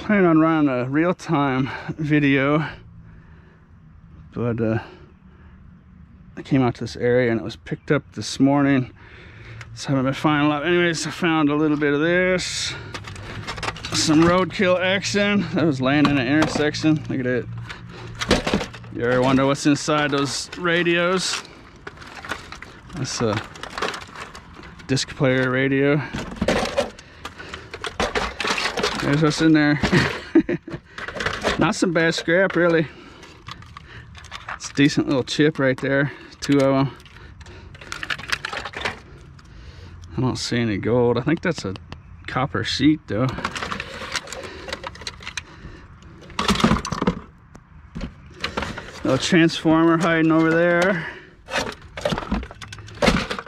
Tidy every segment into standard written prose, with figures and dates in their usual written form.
planning on running a real-time video, but I came out to this area and it was picked up this morning, so I haven't been finding a lot. Anyways, I found a little bit of this, some roadkill action that was laying in an intersection. Look at it. You ever wonder what's inside those radios? That's a disc player radio. There's what's in there. Not some bad scrap, really. It's a decent little chip right there. Two of them. I don't see any gold. I think that's a copper sheet, though. Little transformer hiding over there. A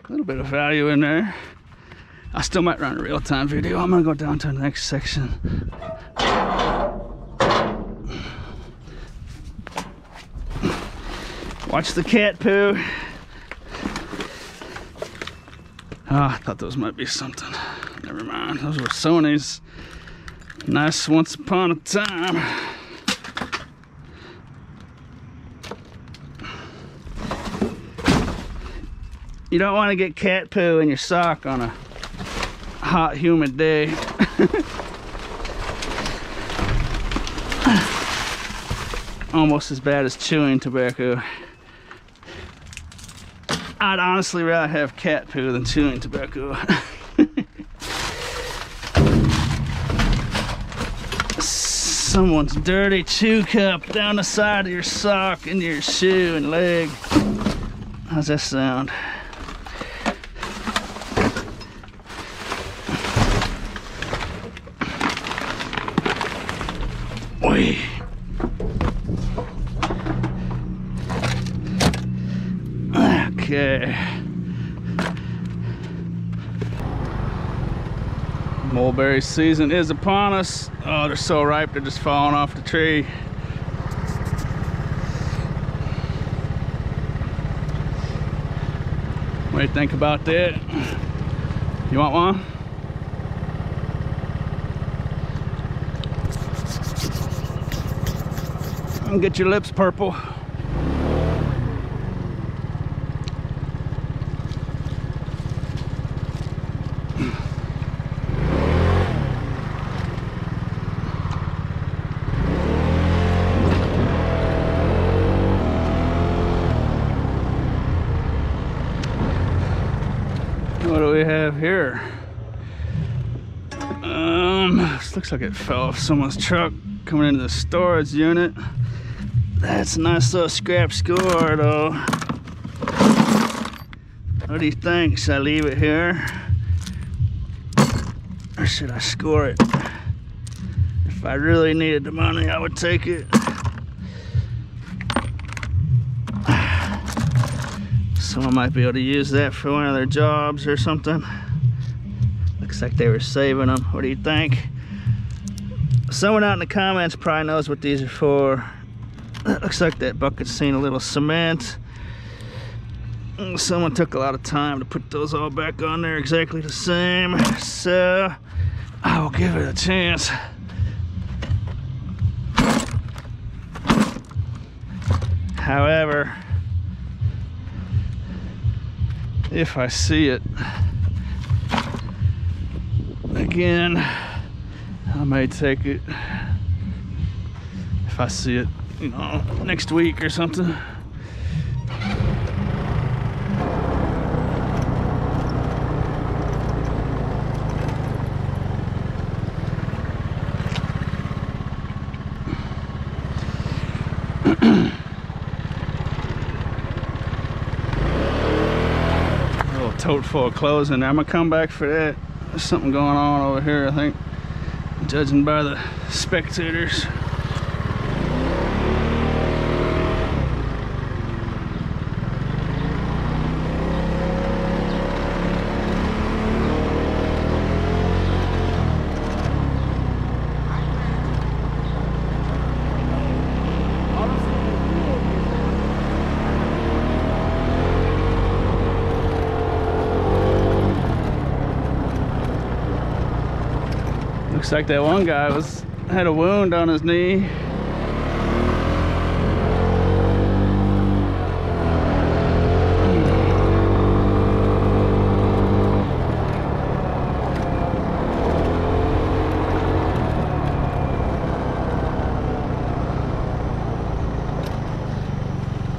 little bit of value in there. I still might run a real-time video. I'm gonna go down to the next section. Watch the cat poo. Oh, I thought those might be something. Never mind. Those were Sony's. Nice once upon a time. You don't want to get cat poo in your sock on a hot, humid day. Almost as bad as chewing tobacco. I'd honestly rather have cat poo than chewing tobacco. Someone's dirty chew cup down the side of your sock and your shoe and leg. How's that sound? Oi. Okay. Mulberry season is upon us. Oh, they're so ripe, they're just falling off the tree. What do you think about that? You want one? And get your lips purple. What do we have here? This looks like it fell off someone's truck coming into the storage unit. That's a nice little scrap score, though. What do you think? Should I leave it here? Or should I score it? If I really needed the money, I would take it. Someone might be able to use that for one of their jobs or something. Looks like they were saving them. What do you think? Someone out in the comments probably knows what these are for. That looks like that bucket's seen a little cement. Someone took a lot of time to put those all back on there exactly the same. So I will give it a chance. However, if I see it again, I may take it. If I see it, you know, next week or something. Little tote full of clothes in there. I'm gonna come back for that. There's something going on over here, I think, judging by the spectators. Looks like that one guy was had a wound on his knee.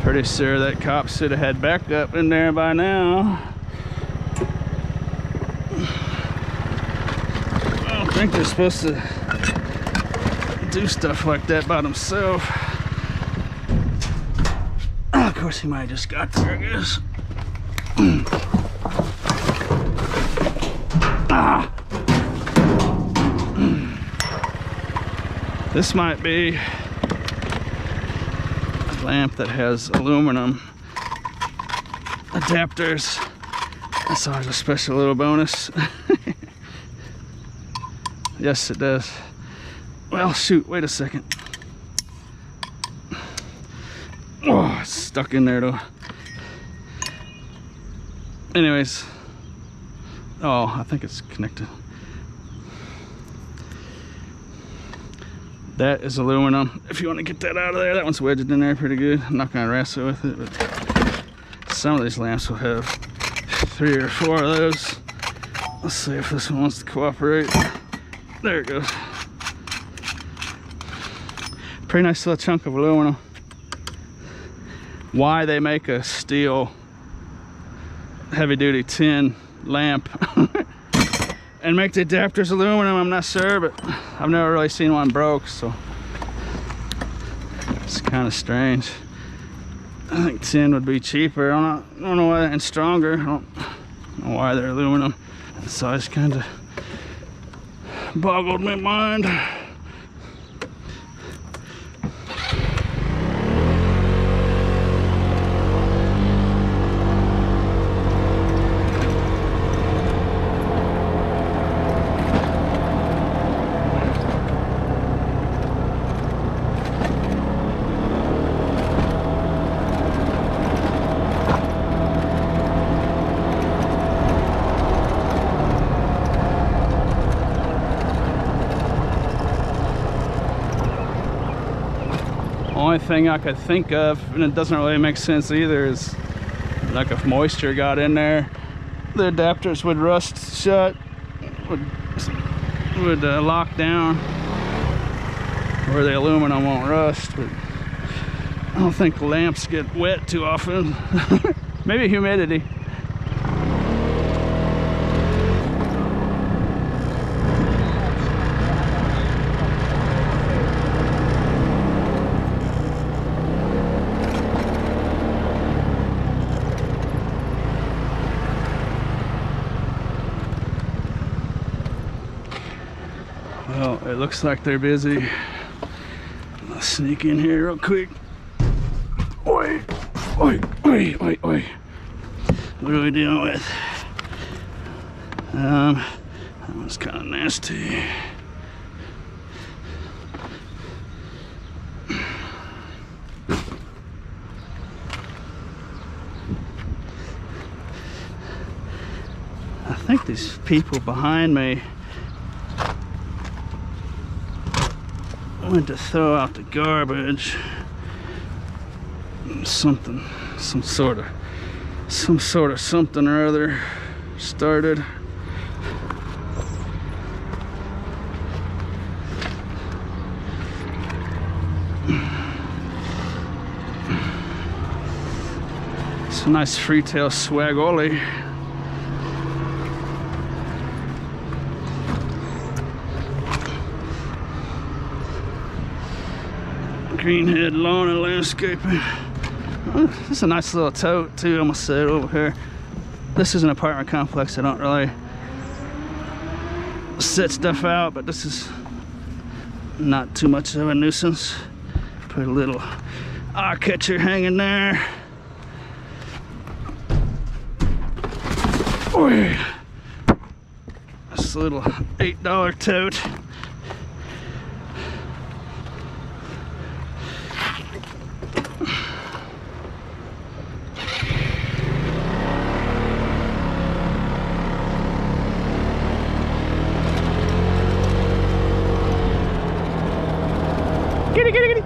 Pretty sure that cop should have had backup in there by now. I don't think they're supposed to do stuff like that by themselves. Of course, he might have just got there, I guess. This might be a lamp that has aluminum adapters. That's always a special little bonus. Yes, it does. Well, shoot, wait a second. Oh, it's stuck in there though. Anyways. Oh, I think it's connected. That is aluminum. If you want to get that out of there, that one's wedged in there pretty good. I'm not going to wrestle with it, but some of these lamps will have 3 or 4 of those. Let's see if this one wants to cooperate. There it goes. Pretty nice little chunk of aluminum. Why they make a steel heavy-duty tin lamp and make the adapters aluminum, I'm not sure, but I've never really seen one broke, so it's kind of strange. I think tin would be cheaper. I don't know why, and stronger. I don't know why they're aluminum. So I just kind of boggled my mind. Only thing I could think of, and it doesn't really make sense either, is like if moisture got in there, the adapters would rust shut, would lock down, where the aluminum won't rust. But I don't think lamps get wet too often. Maybe humidity. Well, it looks like they're busy. I'll sneak in here real quick. Oi, oi, oi, oi, oi. What are we dealing with? That one's kind of nasty. I think these people behind me went to throw out the garbage. Some sort of something or other started. It's a nice free-tail swagoli. Greenhead Lawn and Landscaping. Oh, this is a nice little tote too. I'm gonna set it over here. This is an apartment complex. I don't really set stuff out, but this is not too much of a nuisance. Put a little eye catcher hanging there. Oy. This little $8 tote. Get it, get it, get it.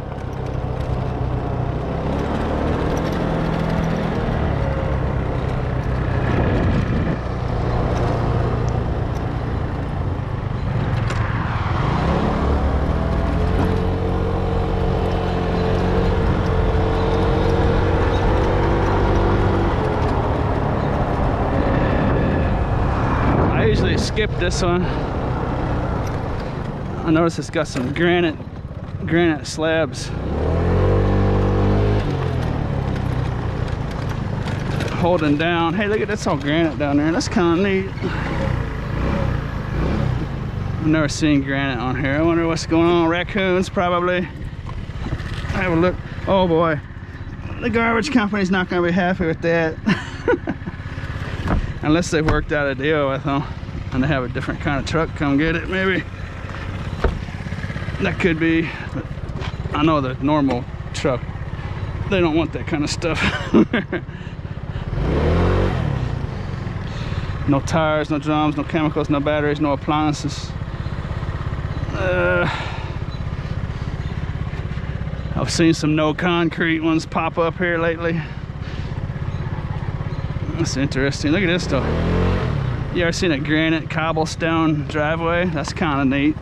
I usually skip this one. I notice it's got some granite slabs holding down. Hey, look at that's all granite down there. That's kind of neat. I've never seen granite on here. I wonder what's going on. Raccoons probably. Have a look. Oh boy, the garbage company's not going to be happy with that. Unless they've worked out a deal with them and they have a different kind of truck come get it, maybe. That could be, but I know the normal truck, they don't want that kind of stuff. No tires, no drums, no chemicals, no batteries, no appliances. I've seen some no concrete ones pop up here lately. That's interesting. Look at this though. You ever seen a granite cobblestone driveway? That's kind of neat.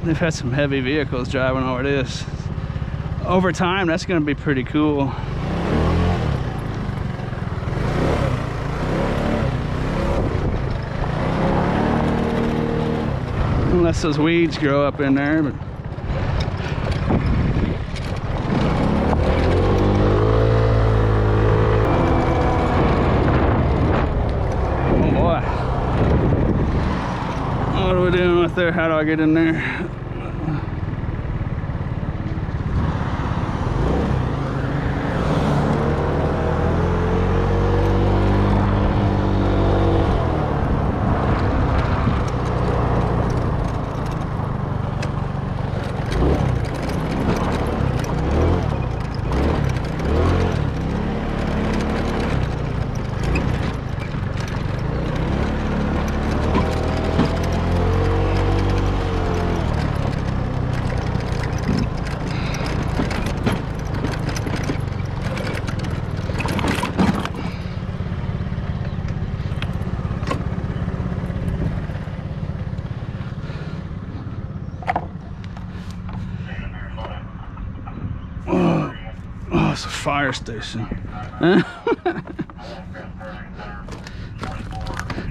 They've had some heavy vehicles driving over this. Over time, that's going to be pretty cool. Unless those weeds grow up in there, but oh boy. What are we doing with there? How do I get in there? It's a fire station.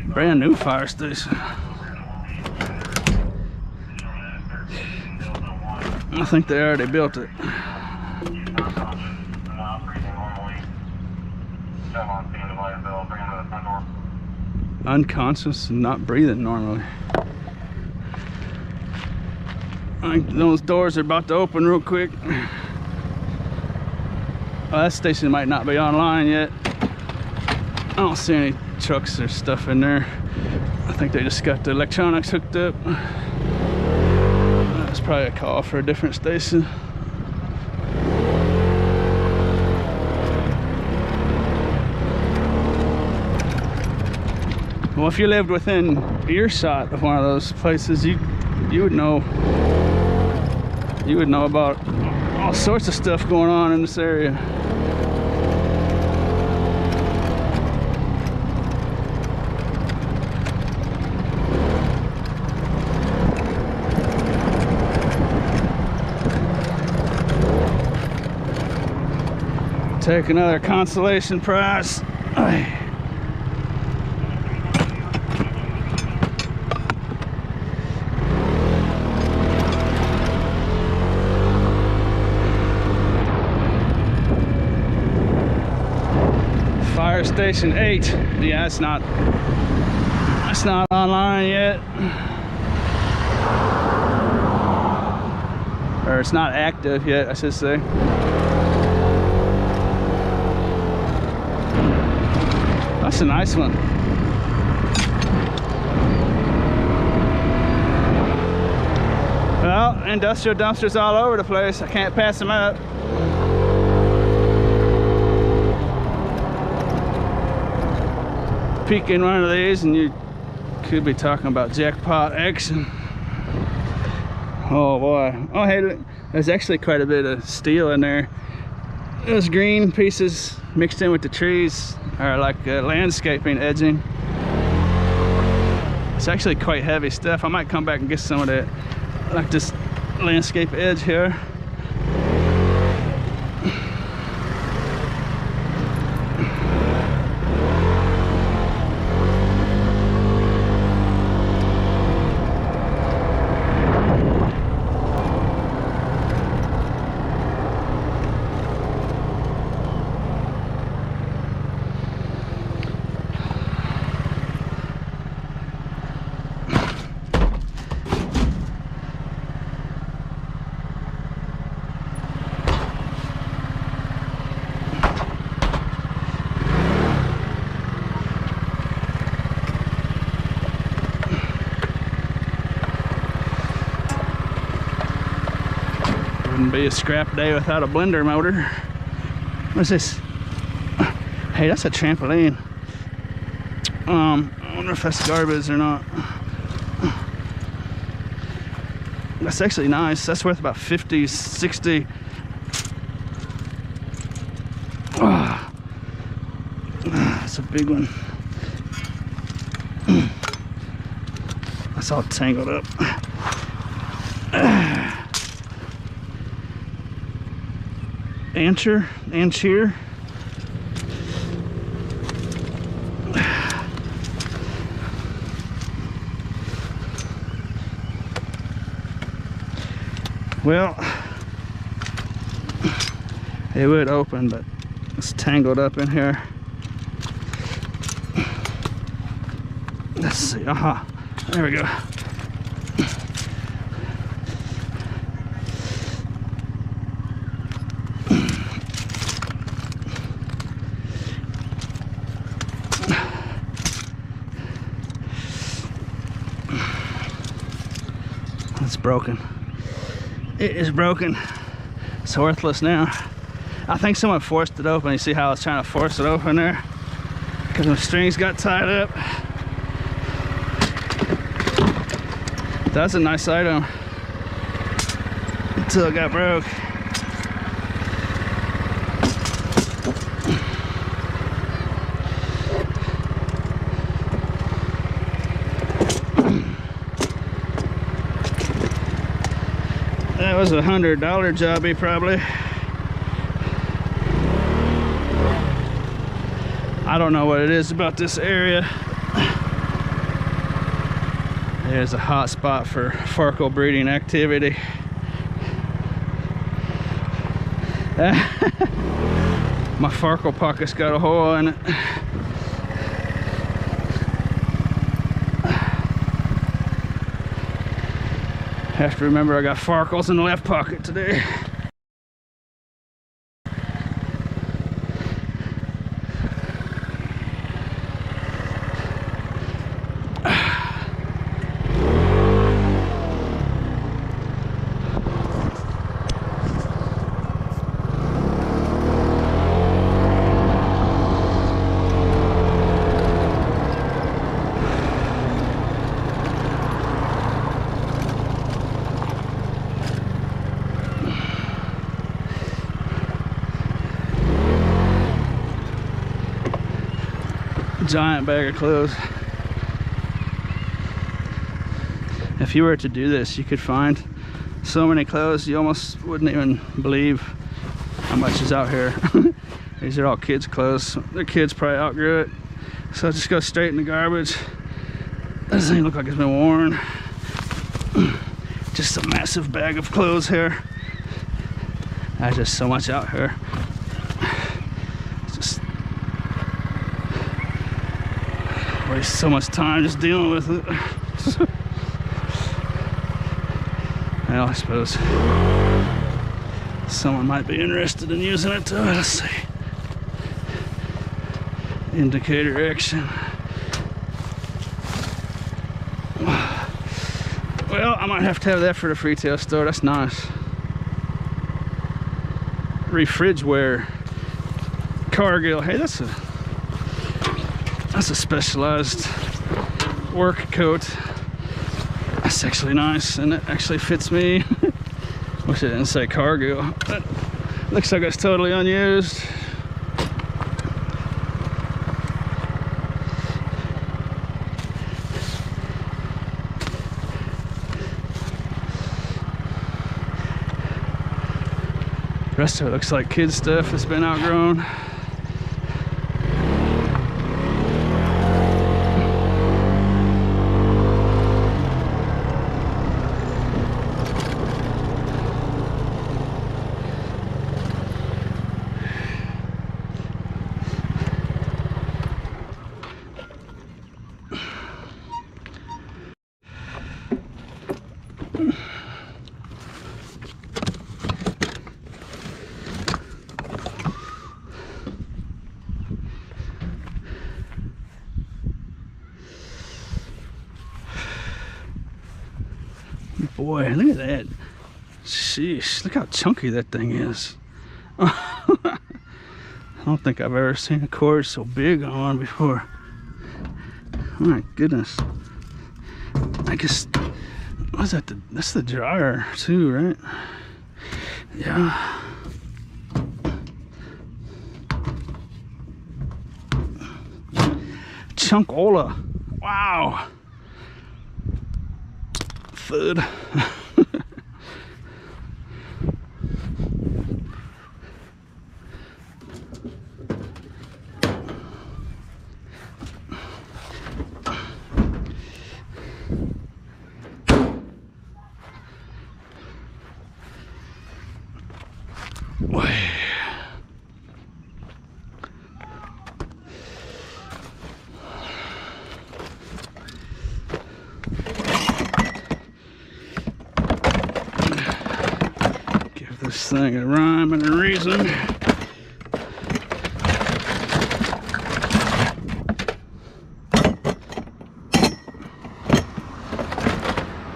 Brand new fire station. I think they already built it. Unconscious and not breathing normally. I think those doors are about to open real quick. Oh, that station might not be online yet. I don't see any trucks or stuff in there. I think they just got the electronics hooked up. That's probably a call for a different station. Well, if you lived within earshot of one of those places, you would know. You would know about all sorts of stuff going on in this area. Take another consolation prize. Fire Station 8. Yeah, it's not online yet. Or it's not active yet, I should say. That's a nice one. Well, industrial dumpsters all over the place. I can't pass them up. Peek in one of these and you could be talking about jackpot action. Oh boy. Oh hey, look, there's actually quite a bit of steel in there. Those green pieces mixed in with the trees are like landscaping edging. It's actually quite heavy stuff. I might come back and get some of that, like this landscape edge here. Wouldn't be a scrap day without a blender motor. What's this? Hey, that's a trampoline. I wonder if that's garbage or not. That's actually nice. That's worth about 50, 60. That's a big one. That's all tangled up. Ancher. Well, it would open, but it's tangled up in here. Let's see. There we go. It's broken. It is broken. It's worthless now. I think someone forced it open. You see how I was trying to force it open there? Because my strings got tied up. That's a nice item. Until it got broke. That was a $100 jobby probably. I don't know what it is about this area. There's a hot spot for farkle breeding activity. My farkle pocket's got a hole in it. Have to remember I got farkles in the left pocket today. Giant bag of clothes. If you were to do this, you could find so many clothes you almost wouldn't even believe how much is out here. These are all kids' clothes. Their kids probably outgrew it, so just go straight in the garbage. Doesn't even look like it's been worn. Just a massive bag of clothes here. There's just so much out here. Waste so much time just dealing with it. Well, I suppose someone might be interested in using it too. Let's see. Indicator action. Well, I might have to have that for the retail store. That's nice. Refrigeware. Cargill. Hey, that's a specialized work coat. That's actually nice, and it actually fits me. Wish it didn't say cargo. That looks like it's totally unused. The rest of it looks like kids stuff that's been outgrown. Boy, look at that. Sheesh, look how chunky that thing is. I don't think I've ever seen a cord so big on one before. Oh my goodness. I guess, what's that? That's the dryer too, right? Yeah. Chunkola. Wow. Thud. This thing a rhyme and a reason.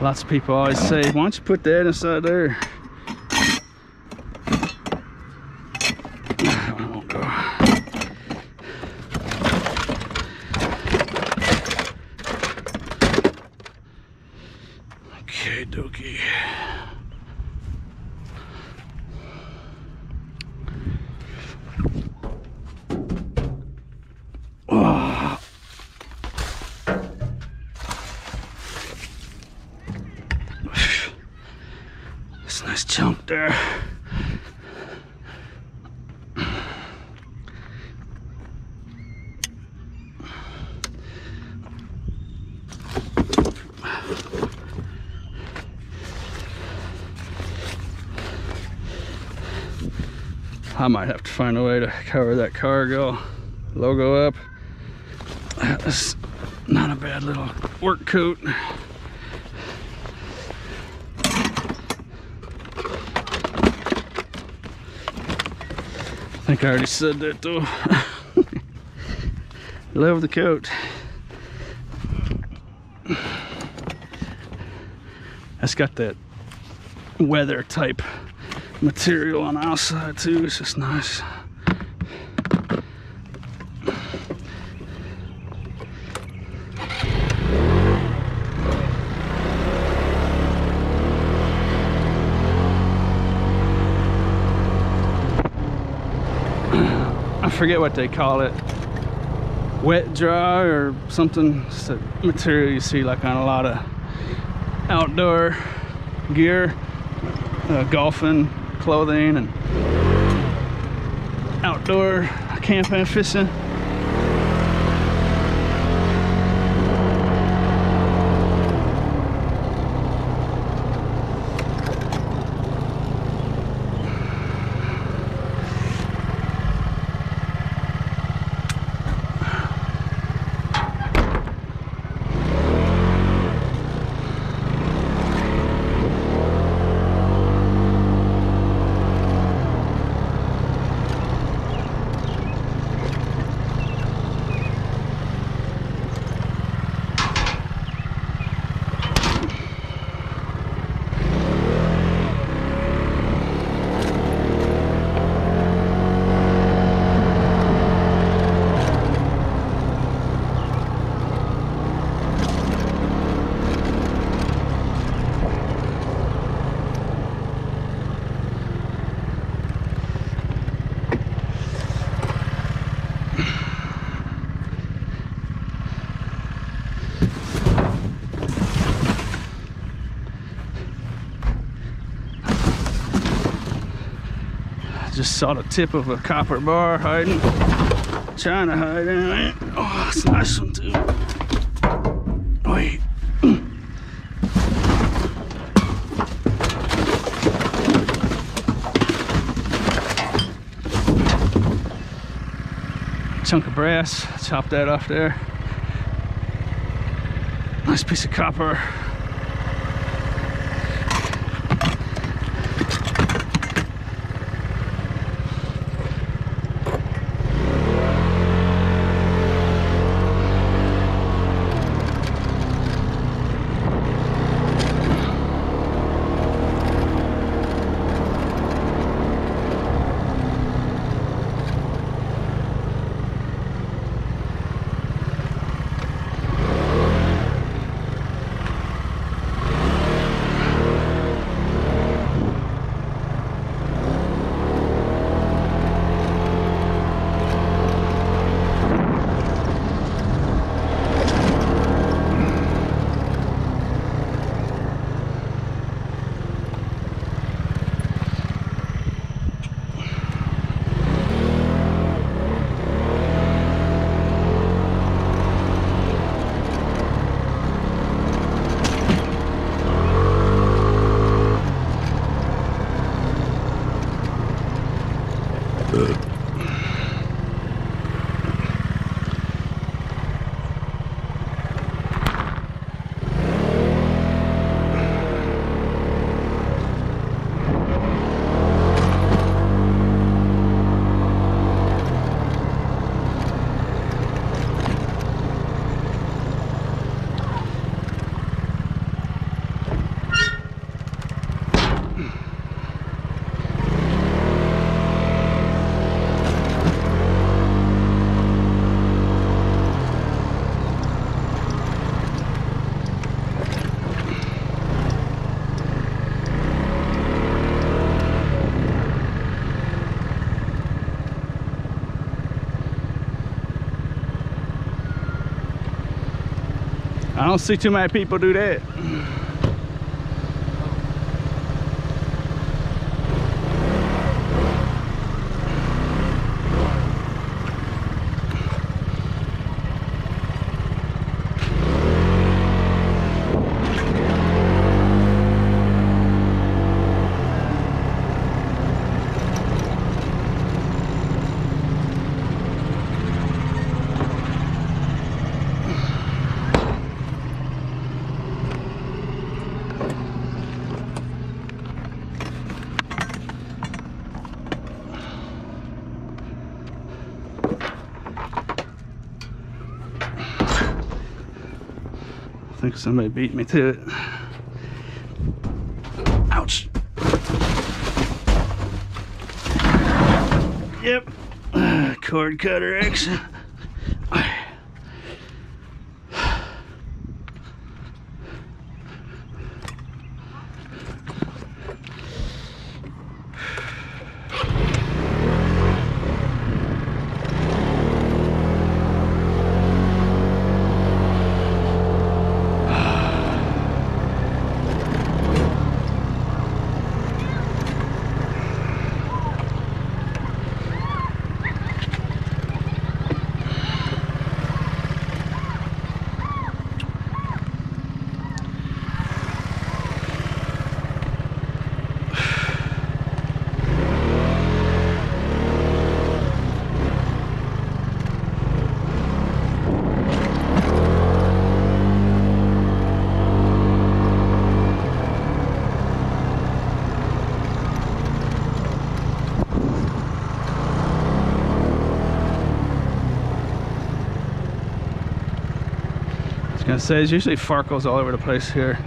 Lots of people always say, why don't you put that inside there? I won't go. Okay, dokie. Nice chunk there. I might have to find a way to cover that cargo logo up. That's not a bad little work coat. I think I already said that though. Love the coat. It's got that weather type material on the outside too. It's just nice. I forget what they call it, wet dry or something. It's the material you see like on a lot of outdoor gear, golfing clothing and outdoor camping, fishing. Just saw the tip of a copper bar hiding, trying to hide anyway. Oh, it's a nice one too. Wait. Chunk of brass, chop that off there. Nice piece of copper. I don't see too many people do that. I think somebody beat me to it. Ouch. Yep. Cord cutter action. I say there's usually farkles all over the place here.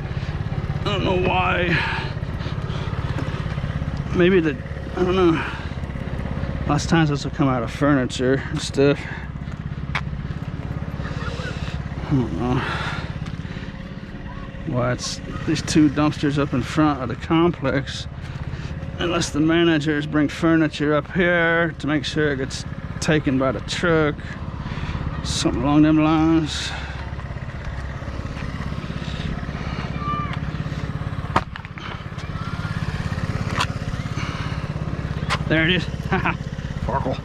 I don't know why. Maybe I don't know. Lots of times this will come out of furniture and stuff. I don't know why it's these two dumpsters up in front of the complex. Unless the managers bring furniture up here to make sure it gets taken by the truck. Something along them lines. There it is. Sparkle.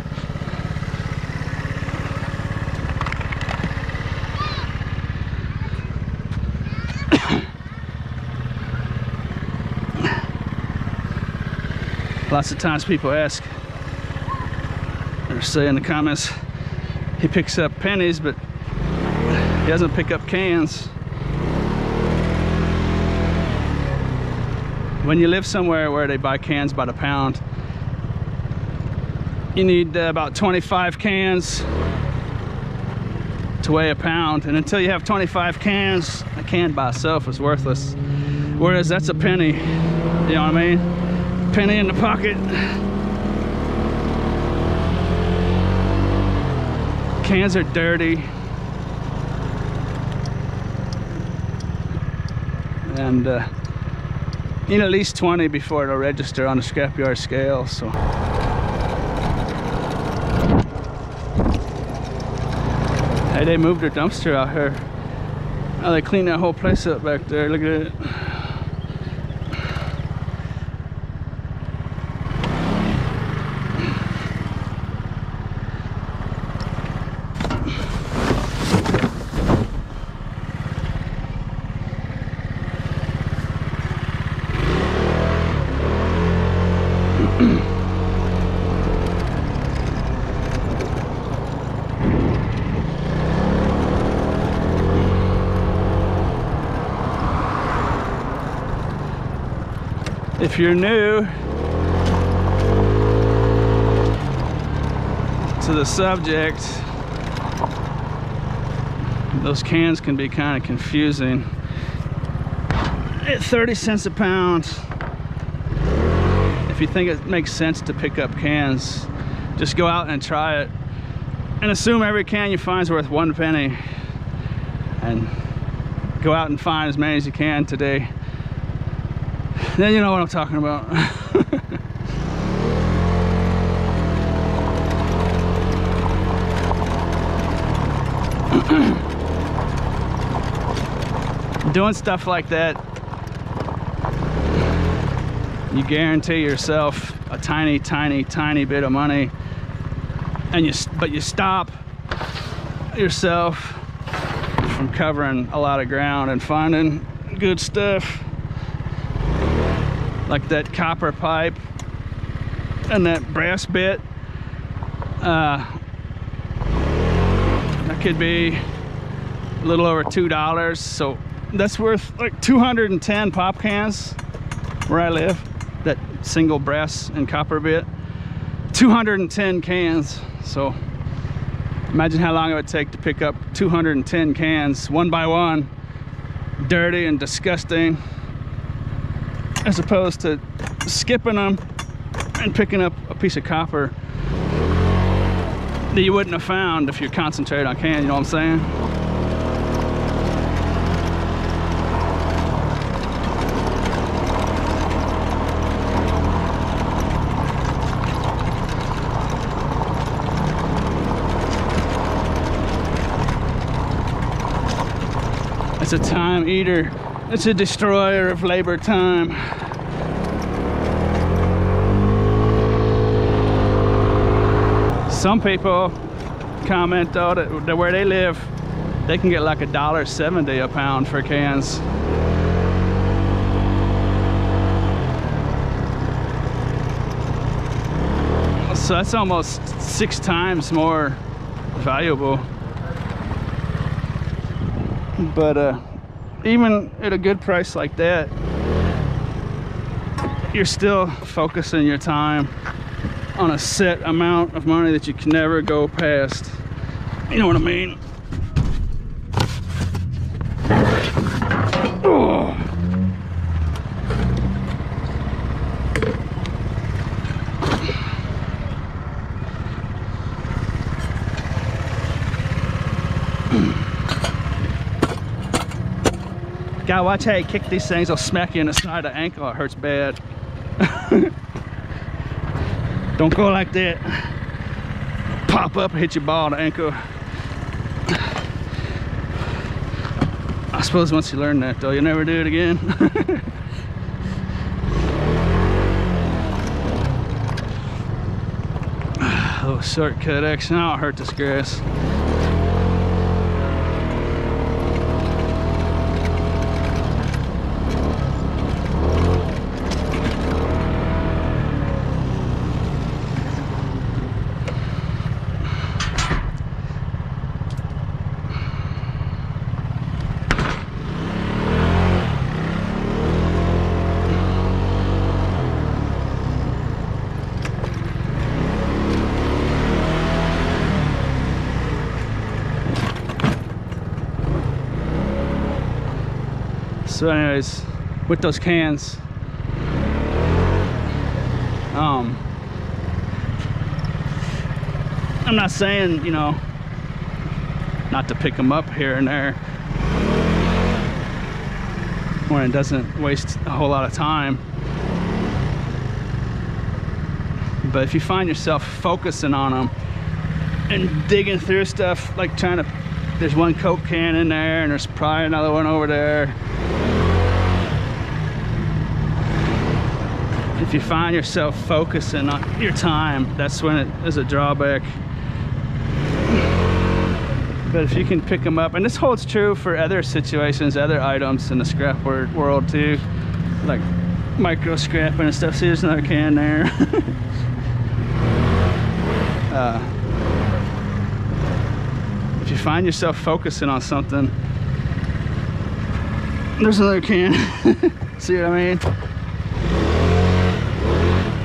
Lots of times people ask or say in the comments, he picks up pennies, but he doesn't pick up cans. When you live somewhere where they buy cans by the pound, you need about 25 cans to weigh a pound, and until you have 25 cans, a can by itself is worthless. Whereas that's a penny, you know what I mean? Penny in the pocket. Cans are dirty, and you need at least 20 before it'll register on the scrapyard scale. So hey, they moved their dumpster out here. Oh, they cleaned that whole place up back there. Look at it. If you're new to the subject, those cans can be kind of confusing. At 30 cents a pound, if you think it makes sense to pick up cans, just go out and try it and assume every can you find is worth 1 penny, and go out and find as many as you can today. Then you know what I'm talking about. Doing stuff like that, you guarantee yourself a tiny, tiny, tiny bit of money, and but you stop yourself from covering a lot of ground and finding good stuff. Like that copper pipe and that brass bit. That could be a little over $2. So that's worth like 210 pop cans where I live. That single brass and copper bit. 210 cans. So imagine how long it would take to pick up 210 cans one by one. Dirty and disgusting. As opposed to skipping them and picking up a piece of copper that you wouldn't have found if you concentrated on can, you know what I'm saying? It's a time eater. It's a destroyer of labor time. Some people comment though that where they live, they can get like $1.70 a pound for cans. So that's almost 6 times more valuable. But even at a good price like that, you're still focusing your time on a set amount of money that you can never go past. You know what I mean? Oh. Gotta watch how you kick these things. They'll smack you in the side of the ankle. It hurts bad. Don't go like that. Pop up and hit your ball on the ankle. I suppose once you learn that though, you'll never do it again. little shortcut action. I don't hurt this grass. So anyways, with those cans, I'm not saying, you know, not to pick them up here and there when it doesn't waste a whole lot of time. But if you find yourself focusing on them and digging through stuff, like trying to, there's one Coke can in there and there's probably another one over there. If you find yourself focusing on your time, that's when it is a drawback. But if you can pick them up, and this holds true for other situations, other items in the scrap world too, like micro scrapping and stuff. See, there's another can there. If you find yourself focusing on something, there's another can. See what I mean?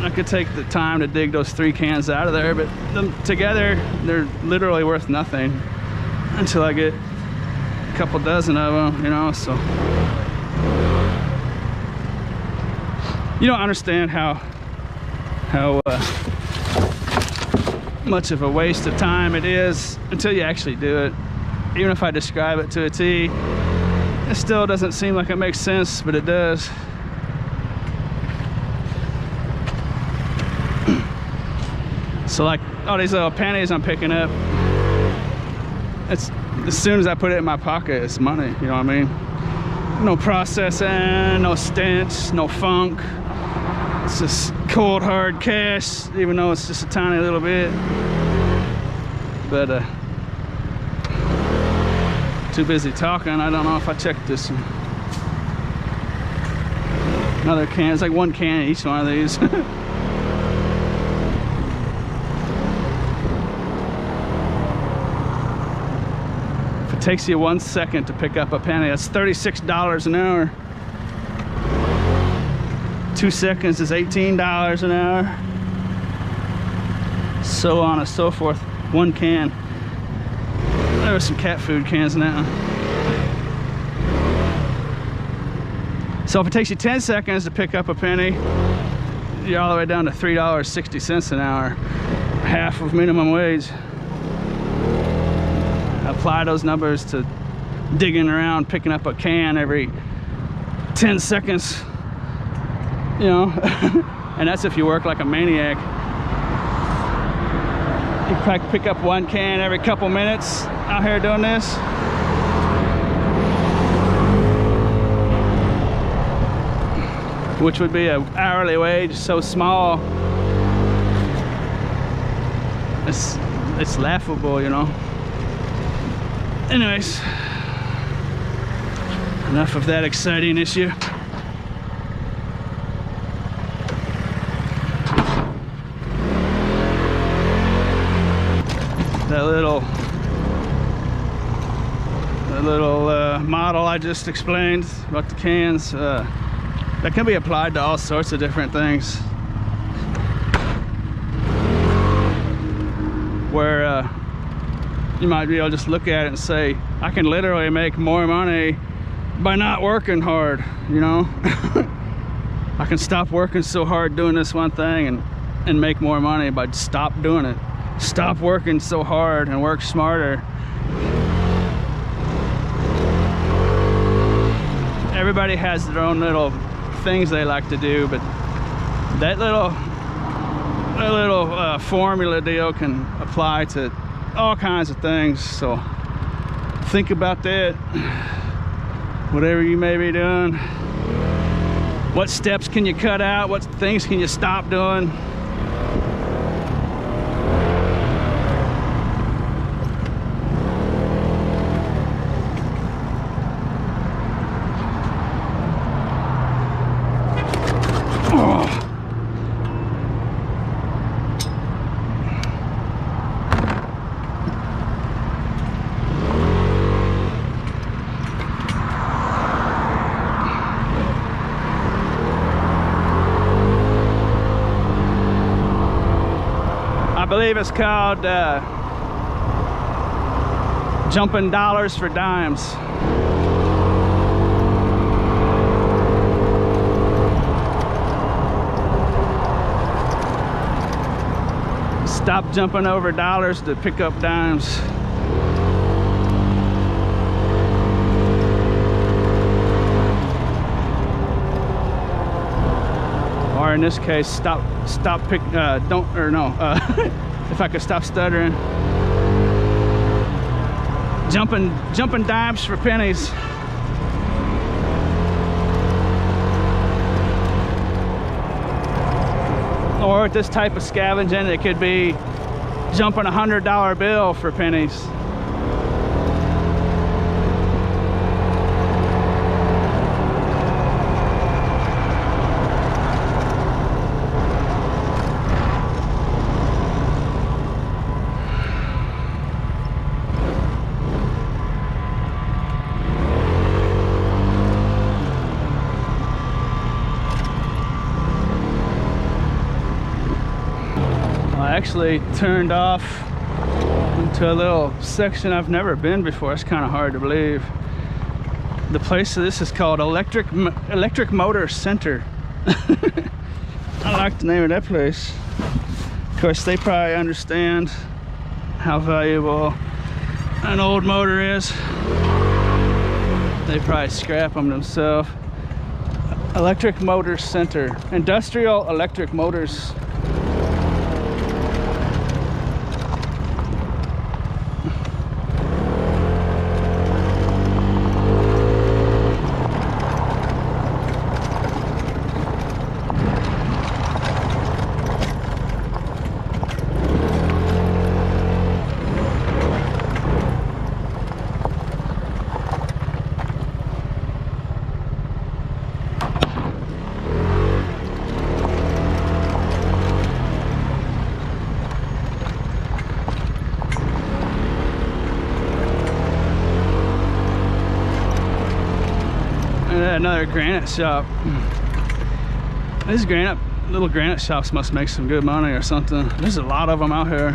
I could take the time to dig those 3 cans out of there, but them together, they're literally worth nothing until I get a couple dozen of them, you know. So you don't understand how much of a waste of time it is until you actually do it. Even if I describe it to a T, it still doesn't seem like it makes sense, but it does. So like all these little pennies I'm picking up, it's as soon as I put it in my pocket, it's money, you know what I mean? No processing, no stench, no funk. It's just cold hard cash, even though it's just a tiny little bit. But too busy talking. I don't know if I checked this one. Another can. It's like 1 can in each one of these. If it takes you 1 second to pick up a penny, that's $36 an hour. 2 seconds is $18 an hour. So on and so forth. 1 can. There were some cat food cans now. So if it takes you 10 seconds to pick up a penny, you're all the way down to $3.60 an hour, half of minimum wage. Apply those numbers to digging around, picking up a can every 10 seconds, you know. And that's if you work like a maniac. You probably pick up 1 can every couple minutes out here doing this. Which would be an hourly wage so small, it's laughable, you know. Anyways, enough of that exciting issue. That little model I just explained about the cans, that can be applied to all sorts of different things. Where you might be able to just look at it and say, I can literally make more money by not working hard, you know. I can stop working so hard doing this one thing and make more money by stop doing it. Stop working so hard and work smarter. Everybody has their own little things they like to do, but that little formula deal can apply to all kinds of things. So think about that, whatever you may be doing. What steps can you cut out? What things can you stop doing? believe it's called jumping dollars for dimes. Stop jumping over dollars to pick up dimes. Or in this case, if I could stop stuttering. Jumping dimes for pennies. Or with this type of scavenging, it could be jumping a $100 bill for pennies. I actually turned off into a little section I've never been before. It's kind of hard to believe. The place of this is called Electric Motor Center. I like the name of that place. Of course, they probably understand how valuable an old motor is. They probably scrap them themselves. Electric Motor Center. Industrial Electric Motors. Another granite shop. These little granite shops must make some good money or something. There's a lot of them out here.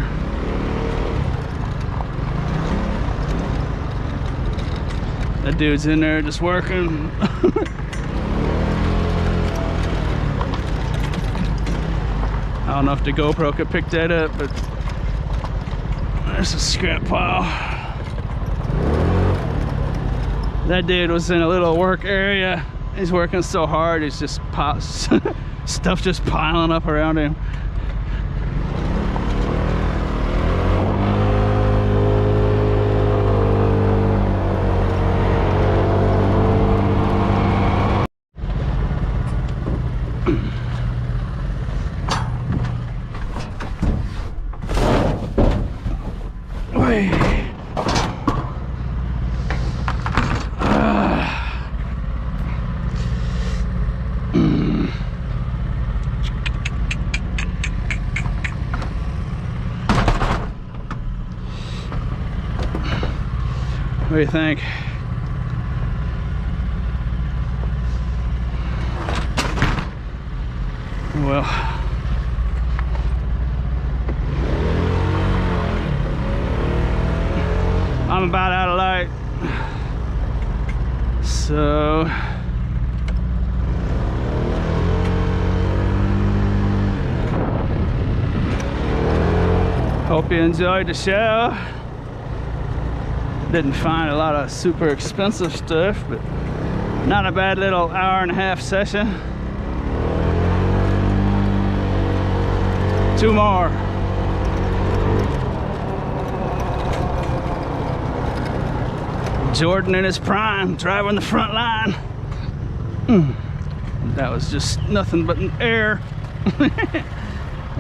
That dude's in there just working. I don't know if the GoPro could pick that up, but there's a scrap pile. That dude was in a little work area. He's working so hard, he's just stuff just piling up around him. What do you think? Well, I'm about out of light, so hope you enjoyed the show. Didn't find a lot of super expensive stuff, but not a bad little hour-and-a-half session. 2 more. Jordan in his prime, driving the front line. That was just nothing but an air,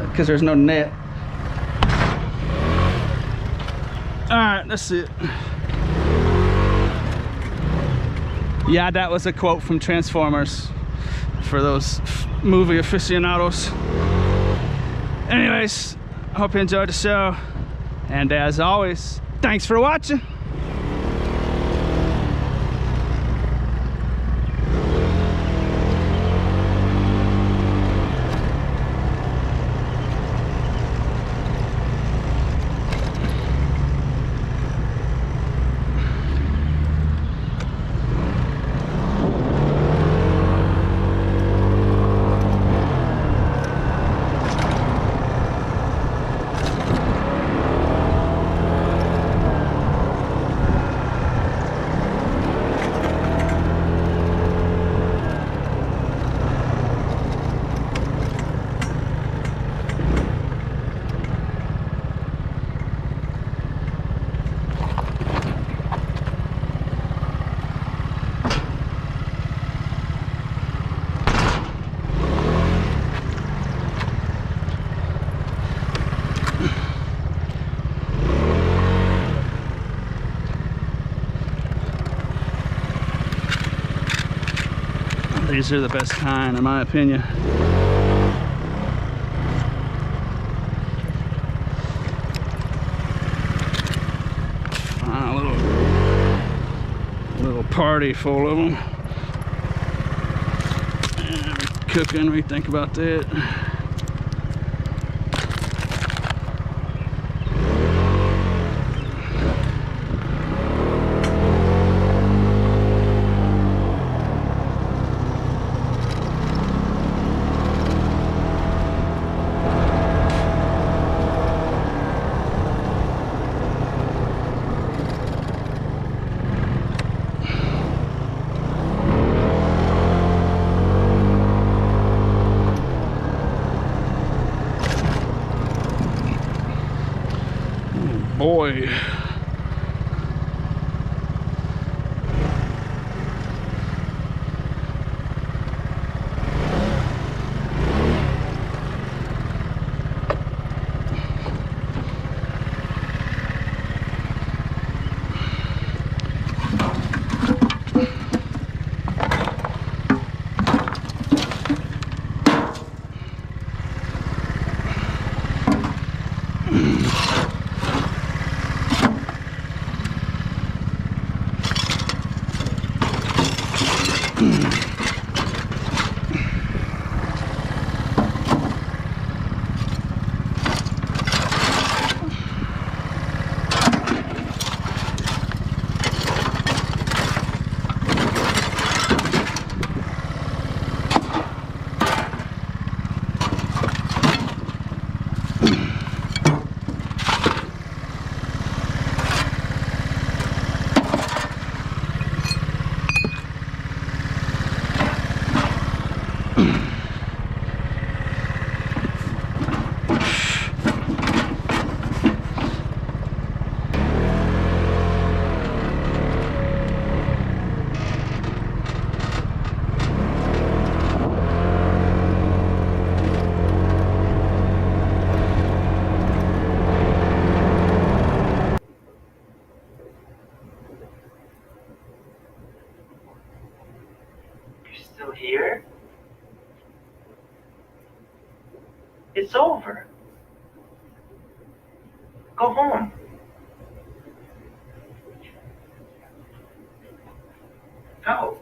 because there's no net. All right, that's it. Yeah, that was a quote from Transformers for those movie aficionados. Anyways, I hope you enjoyed the show. And as always, thanks for watching. These are the best kind, in my opinion. A little party full of them. And cooking, what do you think about that? Boy. Still here? It's over. Go home. Go.